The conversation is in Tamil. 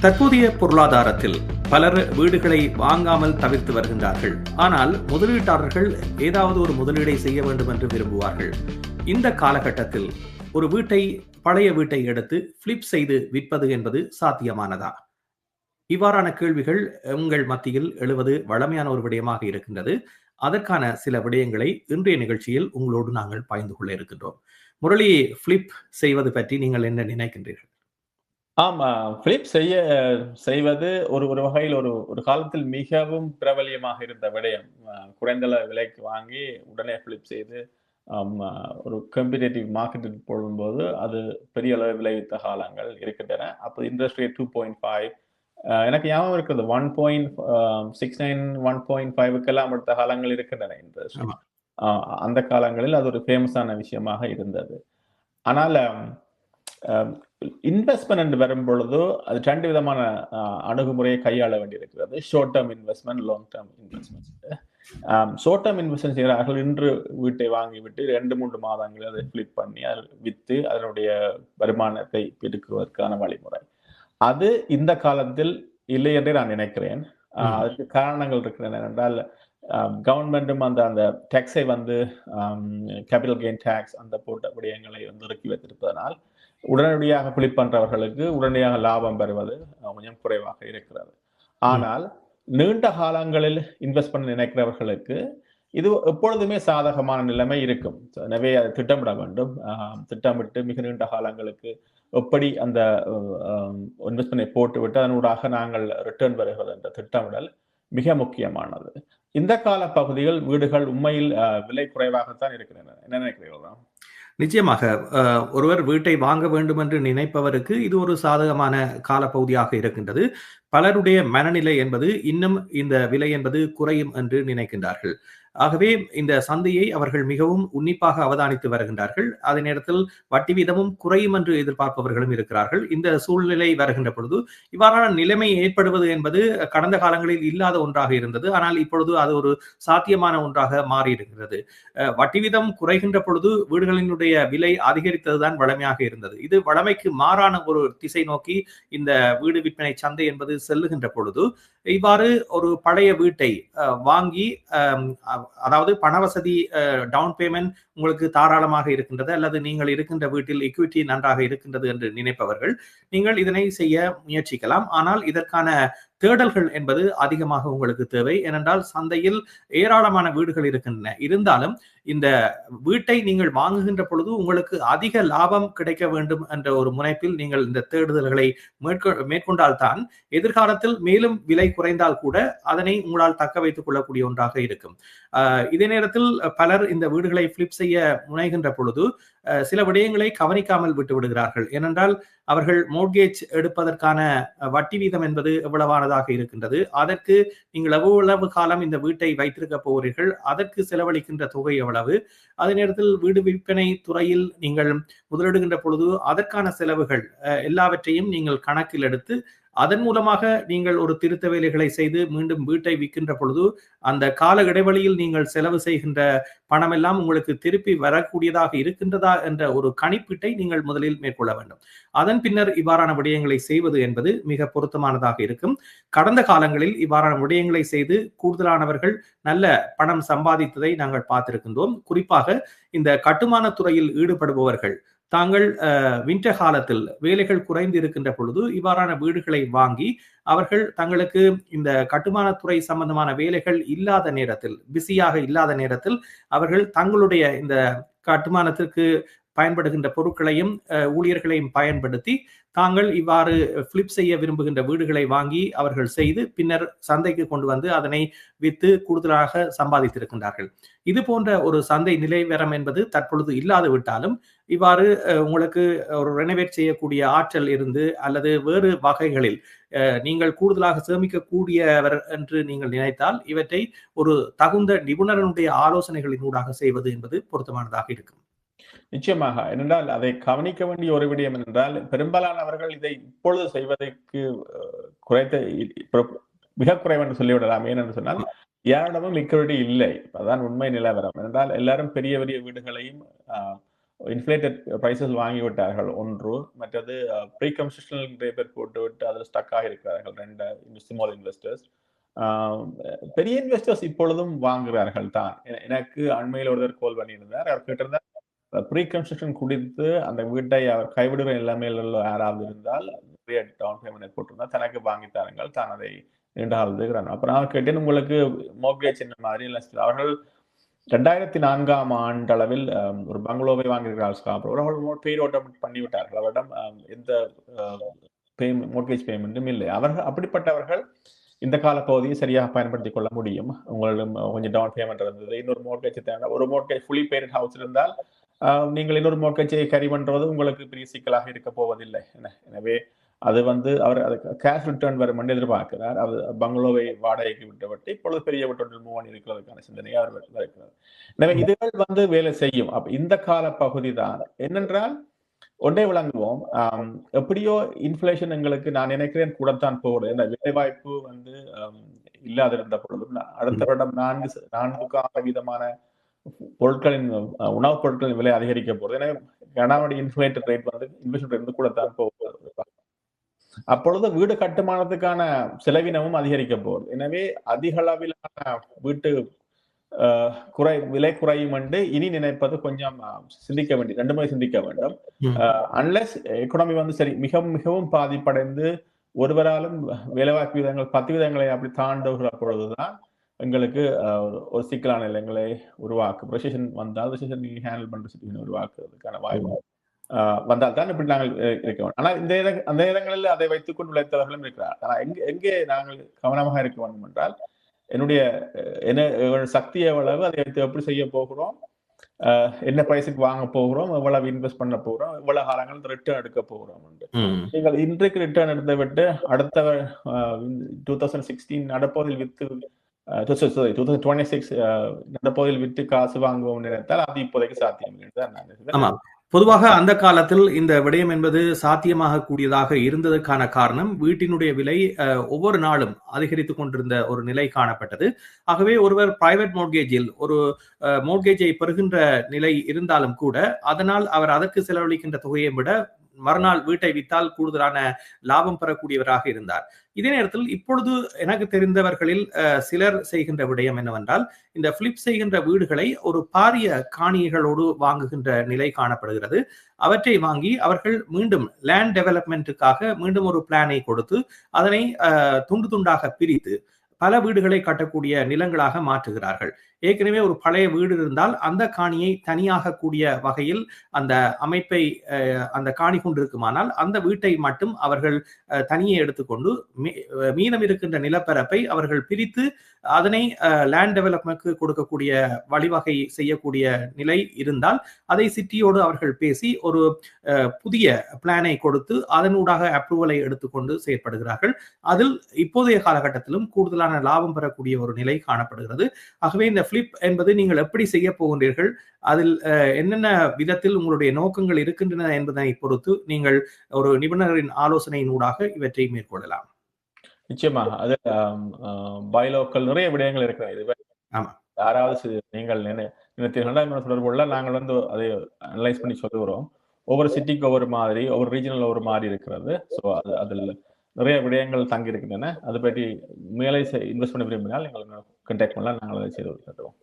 தற்போதைய பொருளாதாரத்தில் பலர் வீடுகளை வாங்காமல் தவிர்த்து வருகின்றார்கள். ஆனால் முதலீட்டாளர்கள் ஏதாவது ஒரு முதலீடை செய்ய வேண்டும் என்று விரும்புவார்கள். இந்த காலகட்டத்தில் ஒரு பழைய வீட்டை எடுத்து பிளிப் செய்து விற்பது என்பது சாத்தியமானதா? இவ்வாறான கேள்விகள் உங்கள் மத்தியில் எழுவது வழமையான ஒரு விடயமாக இருக்கின்றது. அதற்கான சில விடயங்களை இன்றைய நிகழ்ச்சியில் உங்களோடு நாங்கள் பகிர்ந்து கொள்ள இருக்கின்றோம். முரளி, பிளிப் செய்வது பற்றி நீங்கள் என்ன நினைக்கின்றீர்கள்? ஆமா. பிளிப் செய்வது ஒரு ஒரு வகையில் ஒரு காலத்தில் மிகவும் பிரபல்யமாக இருந்த விடயம். குறைந்த விலைக்கு வாங்கி உடனே பிளிப் செய்து ஒரு காம்படிட்டிவ் மார்க்கெட்டில் போடும்போது அது பெரிய அளவு விளைவித்த காலங்கள் இருக்கின்றன. அப்போ இண்டஸ்ட்ரி 2.5 எனக்கு ஞாபகம் இருக்கிறது 1.69 1.5க்கெல்லாம் எடுத்த காலங்கள் இருக்கின்றன இண்டஸ்ட்ரி. அந்த காலங்களில் அது ஒரு ஃபேமஸான விஷயமாக இருந்தது. ஆனால் இன்வெஸ்ட்மெண்ட் என்று வரும் பொழுது அது 2 விதமான அணுகுமுறையை கையாள வேண்டியிருக்கிறது. Short term investment, long term investment. Short term investment செய்கிறார்கள். இன்று வீட்டை வாங்கிவிட்டு 2-3 மாதங்களில் அதை பிளிப் பண்ணி அதை விற்று அதனுடைய வருமானத்தை பெருக்குவதற்கான வழிமுறை. அது இந்த காலத்தில் இல்லை என்றே நான் நினைக்கிறேன். அதற்கு காரணங்கள் இருக்கின்றன. என்றால் கவர்மெண்ட்டும் அந்த டேக்ஸை கேபிட்டல் கெயின் டேக்ஸ் அந்த போட்ட விடயங்களை இறக்கி வைத்திருப்பதனால் உடனடியாக பிளிப் பண்றவர்களுக்கு உடனடியாக லாபம் பெறுவது கொஞ்சம் குறைவாக இருக்கிறது. ஆனால் நீண்ட காலங்களில் இன்வெஸ்ட் பண்ண நினைக்கிறவர்களுக்கு இது எப்பொழுதுமே சாதகமான நிலைமை இருக்கும். எனவே அதை திட்டமிட வேண்டும். திட்டமிட்டு மிக நீண்ட காலங்களுக்கு எப்படி அந்த இன்வெஸ்ட்மெண்டை போட்டுவிட்டு அதனூடாக நாங்கள் ரிட்டர்ன் பெறுவது என்ற திட்டமிடல் மிக முக்கியமானது. இந்த கால பகுதிகள் வீடுகள் உண்மையில் விலை குறைவாகத்தான் இருக்கின்றன. என்ன நினைக்கிறீர்களா? நிச்சயமாக ஒருவர் வீட்டை வாங்க வேண்டும் என்று நினைப்பவருக்கு இது ஒரு சாதகமான காலப்பகுதியாக இருக்கின்றது. பலருடைய மனநிலை என்பது இன்னும் இந்த விலை என்பது குறையும் என்று நினைக்கின்றார்கள். ஆகவே இந்த சந்தையை அவர்கள் மிகவும் உன்னிப்பாக அவதானித்து வருகின்றார்கள். அதே நேரத்தில் வட்டி வீதமும் குறையும் என்று எதிர்பார்ப்பவர்களும் இருக்கிறார்கள். இந்த சூழ்நிலை வருகின்ற பொழுது இவ்வாறான நிலைமை ஏற்படுவது என்பது கடந்த காலங்களில் இல்லாத ஒன்றாக இருந்தது. ஆனால் இப்பொழுது அது ஒரு சாத்தியமான ஒன்றாக மாறியிருக்கிறது. வட்டி வீதம் குறைகின்ற பொழுது வீடுகளினுடைய விலை அதிகரித்ததுதான் வழமையாக இருந்தது. இது வழமைக்கு மாறான ஒரு திசை நோக்கி இந்த வீடு விற்பனை சந்தை என்பது செல்லுகின்ற பொழுது இவ்வாறு ஒரு பழைய வீட்டை வாங்கி, அதாவது பணவசதி, டவுன் பேமெண்ட் உங்களுக்கு தாராளமாக இருக்கின்றது அல்லது நீங்கள் இருக்கின்ற வீட்டில் ஈக்விட்டி நன்றாக இருக்கின்றது என்று நினைப்பவர்கள் நீங்கள் இதனை செய்ய முயற்சிக்கலாம். ஆனால் இதற்கான தேடல்கள் என்பது அதிகமாக உங்களுக்கு தேவை. ஏனென்றால் சந்தையில் ஏராளமான வீடுகள் இருக்கின்றன. இருந்தாலும் இந்த வீட்டை நீங்கள் வாங்குகின்ற பொழுது உங்களுக்கு அதிக லாபம் கிடைக்க வேண்டும் என்ற ஒரு முனைப்பில் நீங்கள் இந்த தேடுதல்களை மேற்கொண்டால்தான் எதிர்காலத்தில் மேலும் விலை குறைந்தால் கூட அதனை உங்களால் தக்க வைத்துக் கொள்ளக்கூடிய ஒன்றாக இருக்கும். இதே நேரத்தில் பலர் இந்த வீடுகளை பிளிப் செய்ய முனைகின்ற பொழுது சில விடயங்களை கவனிக்காமல் விட்டு விடுகிறார்கள். ஏனென்றால் அவர்கள் மோர்கேஜ் எடுப்பதற்கான வட்டி வீதம் என்பது எவ்வளவானதாக இருக்கின்றது, அதற்கு நீங்கள் எவ்வளவு காலம் இந்த வீட்டை வைத்திருக்க போகிறீர்கள், அதற்கு செலவழிக்கின்ற தொகை எவ்வளவு, அதே நேரத்தில் வீடு விற்பனை துறையில் நீங்கள் முதலிடுகின்ற பொழுது அதற்கான செலவுகள் எல்லாவற்றையும் நீங்கள் கணக்கில் எடுத்து அதன் மூலமாக நீங்கள் ஒரு திருத்த வேலைகளை செய்து மீண்டும் வீட்டை விற்கின்ற பொழுது அந்த கால இடைவெளியில் நீங்கள் செலவு செய்கின்ற பணம் எல்லாம் உங்களுக்கு திருப்பி வரக்கூடியதாக இருக்கின்றதா என்ற ஒரு கணிப்பீட்டை நீங்கள் முதலில் மேற்கொள்ள வேண்டும். அதன் பின்னர் இவ்வாறான விடயங்களை செய்வது என்பது மிக பொருத்தமானதாக இருக்கும். கடந்த காலங்களில் இவ்வாறான விடயங்களை செய்து கூடுதலானவர்கள் நல்ல பணம் சம்பாதித்ததை நாங்கள் பார்த்திருக்கின்றோம். குறிப்பாக இந்த கட்டுமான துறையில் ஈடுபடுபவர்கள் தாங்கள் வின்டர் காலத்தில் வேலைகள் குறைந்து இருக்கின்ற பொழுது இவ்வாறான வீடுகளை வாங்கி அவர்கள் தங்களுக்கு இந்த கட்டுமானத்துறை சம்பந்தமான வேலைகள் இல்லாத நேரத்தில், பிஸியாக இல்லாத நேரத்தில் அவர்கள் தங்களுடைய இந்த கட்டுமானத்திற்கு பயன்படுகின்ற பொருட்களையும் ஊழியர்களையும் பயன்படுத்தி தாங்கள் இவ்வாறு பிளிப் செய்ய விரும்புகின்ற வீடுகளை வாங்கி அவர்கள் செய்து பின்னர் சந்தைக்கு கொண்டு வந்து அதனை விற்று கூடுதலாக சம்பாதித்திருக்கின்றார்கள். இது போன்ற ஒரு சந்தை நிலைவரம் என்பது தற்பொழுது இல்லாது விட்டாலும் இவ்வாறு உங்களுக்கு ஒரு ரெனோவேட் செய்யக்கூடிய ஆற்றல் இருந்து அல்லது வேறு வகைகளில் நீங்கள் கூடுதலாக சேமிக்கக்கூடியவர் என்று நீங்கள் நினைத்தால் இவற்றை ஒரு தகுந்த நிபுணருடைய ஆலோசனைகளின் ஊடாக செய்வது என்பது பொருத்தமானதாக இருக்கும். நிச்சயமாக. ஏனென்றால் அதை கவனிக்க வேண்டிய ஒரு விடயம் என்றால் பெரும்பாலானவர்கள் இதை இப்பொழுது செய்வதற்கு மிக குறைவு என்று சொல்லிவிடலாம். ஏனென்று சொன்னால் யாரிடமும் லிக்விடிட்டி இல்லை. அதான் உண்மை நிலவரம். என்றால் எல்லாரும் பெரிய பெரிய வீடுகளையும் இன்ஃப்ளேட்டட் பிரைசஸ் வாங்கிவிட்டார்கள் ஒன்று, மற்றது ப்ரீ கன்ஸ்ட்ரக்ஷனல் நிறைய பேர் போட்டுவிட்டு அதில் ஸ்டக் ஆகியிருக்கிறார்கள் ரெண்டு ஸ்மால் இன்வெஸ்டர்ஸ். பெரிய இன்வெஸ்டர்ஸ் இப்பொழுதும் வாங்குகிறார்கள் தான். எனக்கு அண்மையில் ஒருத்தர் கால் பண்ணியிருந்தார். அவர் கேட்டிருந்தார், ப்ரீ கன்ஸ்ட்ரக்ஷன் குடித்து அந்த வீட்டை அவர் கைவிடுகிற நிலைமையில் யாராவது இருந்தால் நிறைய டவுன் பேமெண்ட் போட்டிருந்தால் தனக்கு வாங்கி தாருங்கள், தான் அதை நீண்டாளுகிறான். அப்புறம் அவர் கேட்டேன், உங்களுக்கு மோர்கேஜ் என்ன மாதிரி இல்லை. அவர்கள் 2004ஆம் ஆண்டளவில் ஒரு பங்களோவை வாங்கியிருக்கிறார்கள். அவர்கள் பெயர் ஓட்டம் பண்ணிவிட்டார்கள். அவரிடம் எந்த மோர்கேஜ் பேமெண்ட்டும் இல்லை. அவர்கள் அப்படிப்பட்டவர்கள் இந்த கால பகுதியை சரியாக பயன்படுத்திக் கொள்ள முடியும். உங்களிடம் கொஞ்சம் டவுன் பேமெண்ட் இருந்தது, இன்னொரு மோர்கேஜ் தேவை, ஒரு மோர்கேஜ் ஃபுல்லி பெய்ட் ஹவுஸ் இருந்தால் நீங்கள் இன்னொரு மோர்கேஜை கரி பண்றது உங்களுக்கு பெரிய சிக்கலாக இருக்க போவதில்லை. எனவே அது அவர் கேஷ் ரிட்டர்ன் வரும் என்று எதிர்பார்க்கிறார். அது பங்களோவை வாடகைக்கு விட்டுவிட்டு இப்பொழுது பெரிய வீட்டொன்றில் மூவ் பண்ணி இருக்கிறதுக்கான சிந்தனையை அவர் இருக்கிறார். எனவே இதுகள் வேலை செய்யும். அப்ப இந்த கால பகுதி தான் என்னென்றால் ஒன்றே விளங்குவோம், எப்படியோ இன்ஃபிளேஷன் எங்களுக்கு நான் நினைக்கிறேன் கூடத்தான் போகுது. இந்த வேலைவாய்ப்பு இல்லாதிருந்த பொழுதும் அடுத்த வருடம் 4% பொருட்களின் உணவுப் பொருட்களின் விலை அதிகரிக்க போகுது. எனவே கனமடி இன்ஃபிளேட்டட் ரேட் இன்ஃபிளேஷன் ரேட் கூடத்தான் போகுது. அப்பொழுது வீடு கட்டுமானத்துக்கான செலவினமும் அதிகரிக்க போகுது. எனவே அதிக அளவிலான வீட்டு விலை குறையும் என்று இனி நினைப்பது கொஞ்சம் சிந்திக்க வேண்டிய, 2 முறை சிந்திக்க வேண்டும். அன்லெஸ் எக்கனாமி சரி மிகவும் பாதிப்படைந்து ஒருவராலும் வேலைவாய்ப்பு விதங்கள் 10 விதங்களை அப்படி தாண்டுகிற பொழுதுதான் எங்களுக்கு ஒரு சிக்கலான நிலையங்களை உருவாக்கும். ரெசிஷன் வந்தால் ரெசிஷன் ஹேண்டில் பண்ற சிச்சுவேஷன் உருவாக்குறதுக்கான வாய்ப்பு வந்தால் தான் இப்படி நாங்கள் இருக்க வேண்டும். ஆனால் அந்த இடங்களில் அதை வைத்துக் கொண்டு உழைத்தவர்களும் இருக்கிறார். ஆனால் எங்கே நாங்கள் கவனமாக இருக்க வேண்டும் என்றால், என்ன சக்தி எவ்வளவு, அதை வைத்து எப்படி செய்ய போகிறோம், என்ன பிரைஸுக்கு வாங்க போகிறோம், எவ்வளவு இன்வெஸ்ட் பண்ண போகிறோம், எவ்வளவு காலங்கள் ரிட்டர்ன் எடுக்க போகிறோம் என்று. நீங்கள் இன்றைக்கு ரிட்டர்ன் எடுத்து விட்டு அடுத்த 2016 நடப்போதில் வித்து 2026 நடப்போதில் விட்டு காசு வாங்குவோம் நினைத்தால் அது இப்போதைக்கு சாத்தியம். பொதுவாக அந்த காலத்தில் இந்த விடயம் என்பது சாத்தியமாக கூடியதாக இருந்ததற்கான காரணம், வீட்டினுடைய விலை ஒவ்வொரு நாளும் அதிகரித்துக் கொண்டிருந்த ஒரு நிலை காணப்பட்டது. ஆகவே ஒருவர் பிரைவேட் மோர்கேஜில் ஒரு மோர்கேஜை பெறுகின்ற நிலை இருந்தாலும் கூட அதனால் அவர் அதற்கு செலவழிக்கின்ற தொகையை விட மறுநாள் வீட்டை வித்தால் கூடுதலான லாபம் பெறக்கூடியவராக இருந்தார். இதே நேரத்தில் இப்பொழுது எனக்கு தெரிந்தவர்களில் சிலர் செய்கின்ற விடயம் என்னவென்றால், இந்த பிளிப் செய்கின்ற வீடுகளை ஒரு பாரிய காணிகளோடு வாங்குகின்ற நிலை காணப்படுகிறது. அவற்றை வாங்கி அவர்கள் மீண்டும் லேண்ட் டெவலப்மெண்ட்டுக்காக மீண்டும் ஒரு பிளானை கொடுத்து அதனை துண்டு துண்டாக பிரித்து பல வீடுகளை கட்டக்கூடிய நிலங்களாக மாற்றுகிறார்கள். ஏற்கனவே ஒரு பழைய வீடு இருந்தால் அந்த காணியை தனியாக கூடிய வகையில் அந்த அமைப்பை அந்த காணி கொண்டிருக்குமானால் அந்த வீட்டை மட்டும் அவர்கள் தனியே எடுத்துக்கொண்டு மீதம் இருக்கின்ற நிலப்பரப்பை அவர்கள் பிரித்து அதனை லேண்ட் டெவலப்மெண்ட்க்கு கொடுக்கக்கூடிய வழிவகை செய்யக்கூடிய நிலை இருந்தால் அதை சிட்டியோடு அவர்கள் பேசி ஒரு புதிய பிளானை கொடுத்து அதனூடாக அப்ரூவலை எடுத்துக்கொண்டு செயற்படுகிறார்கள். அதில் இப்போதைய காலகட்டத்திலும் கூடுதலான லாபம் பெறக்கூடிய ஒரு நிலை காணப்படுகிறது. ஆகவே இந்த பிளிப் என்பது நீங்கள் எப்படி செய்ய போகின்றீர்கள், அதில் என்னென்ன விதத்தில் உங்களுடைய நோக்கங்கள் இருக்கின்றன என்பதனை பொறுத்து நீங்கள் ஒரு நிபுணரின் ஆலோசனையினூடாக இவற்றை மேற்கொள்ளலாம். நிச்சயமாக அது பைலோக்கல் நிறைய விடயங்கள் இருக்கிறது. யாராவது நீங்கள் தொடர்புள்ள நாங்கள் அதை அனலைஸ் பண்ணி சொல்லுகிறோம். ஒவ்வொரு சிட்டிக்கு ஒவ்வொரு மாதிரி, ஒவ்வொரு ரீஜனல் ஒரு மாதிரி இருக்கிறது. ஸோ அதில் நிறைய விடயங்கள் தங்கி இருக்கின்றன. அதை பற்றி மேலே இன்வெஸ்ட் பண்ண விரும்பினால் எங்களுக்கு கான்டாக்ட் பண்ணலாம், நாங்கள் அதை செய்து கொடுத்துருவோம்.